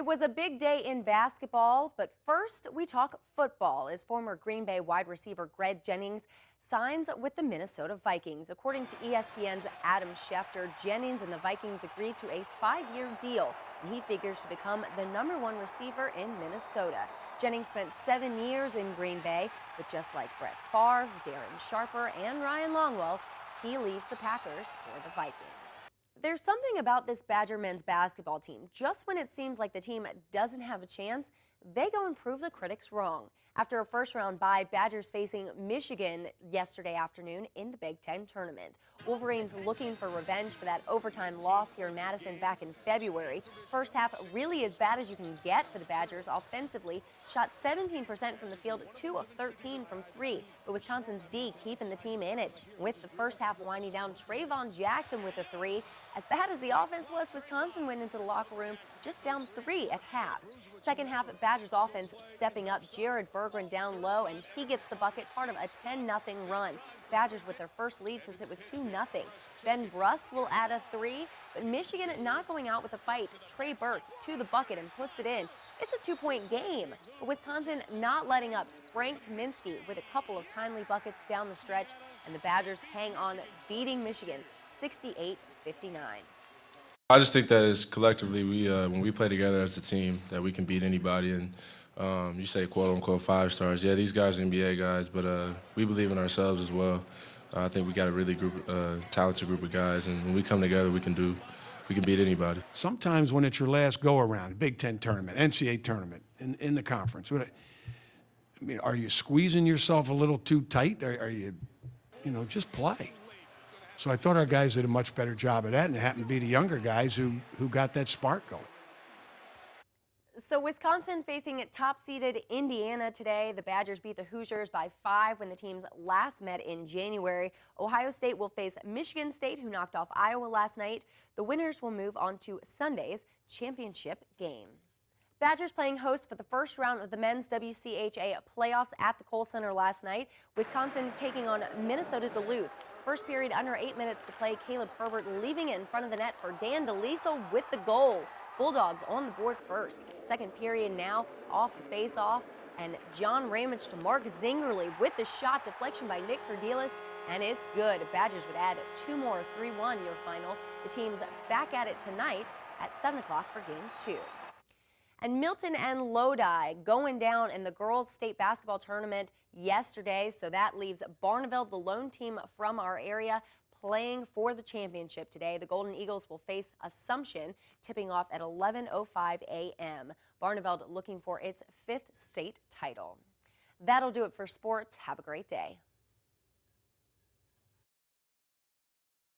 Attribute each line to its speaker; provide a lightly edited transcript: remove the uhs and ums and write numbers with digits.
Speaker 1: It was a big day in basketball, but first we talk football as former Green Bay wide receiver Greg Jennings signs with the Minnesota Vikings. According to ESPN's Adam Schefter, Jennings and the Vikings agreed to a 5-year deal, and he figures to become the #1 receiver in Minnesota. Jennings spent 7 years in Green Bay, but just like Brett Favre, Darren Sharper, and Ryan Longwell, he leaves the Packers for the Vikings. There's something about this Badger men's basketball team. Just when it seems like the team doesn't have a chance, they go and prove the critics wrong. After a first-round bye, Badgers facing Michigan yesterday afternoon in the Big Ten tournament. Wolverines looking for revenge for that overtime loss here in Madison back in February. First half really as bad as you can get for the Badgers offensively. Shot 17% from the field, 2 of 13 from 3. But Wisconsin's D keeping the team in it. With the first half winding down, Trayvon Jackson with a 3. As bad as the offense was, Wisconsin went into the locker room just down 3 at half. Second half, Badgers offense stepping up. Jared Berggren down low, and he gets the bucket, part of a 10-0 run. Badgers with their first lead since it was 2-0. Ben Brust will add a 3, but Michigan not going out with a fight. Trey Burke to the bucket and puts it in. It's a 2-point game, but Wisconsin not letting up. Frank Kaminsky with a couple of timely buckets down the stretch, and the Badgers hang on, beating Michigan 68-59.
Speaker 2: I just think that is collectively, when we play together as a team, that we can beat anybody. And you say quote-unquote 5 stars. Yeah, these guys are NBA guys, but we believe in ourselves as well. I think we got a really talented group of guys, and when we come together, we can beat anybody.
Speaker 3: Sometimes when it's your last go-around, Big Ten tournament, NCAA tournament, in the conference, I mean, are you squeezing yourself a little too tight? Are you, just play. So I thought our guys did a much better job of that, and it happened to be the younger guys who got that spark going.
Speaker 1: So Wisconsin facing top-seeded Indiana today. The Badgers beat the Hoosiers by 5 when the teams last met in January. Ohio State will face Michigan State, who knocked off Iowa last night. The winners will move on to Sunday's championship game. Badgers playing host for the first round of the men's WCHA playoffs at the Kohl Center last night. Wisconsin taking on Minnesota Duluth. First period, under 8 minutes to play. Caleb Herbert leaving it in front of the net for Dan DeLiso with the goal. Bulldogs on the board first. Second period now, off the face-off, and John Ramage to Mark Zingerly with the shot, deflection by Nick Cordelis, and it's good. Badgers would add 2 more, 3-1 your final. The team's back at it tonight at 7 o'clock for Game 2. And Milton and Lodi going down in the girls' state basketball tournament yesterday, so that leaves Barneveld, the lone team from our area, playing for the championship today. The Golden Eagles will face Assumption, tipping off at 11:05 a.m. Barneveld looking for its 5th state title. That'll do it for sports. Have a great day.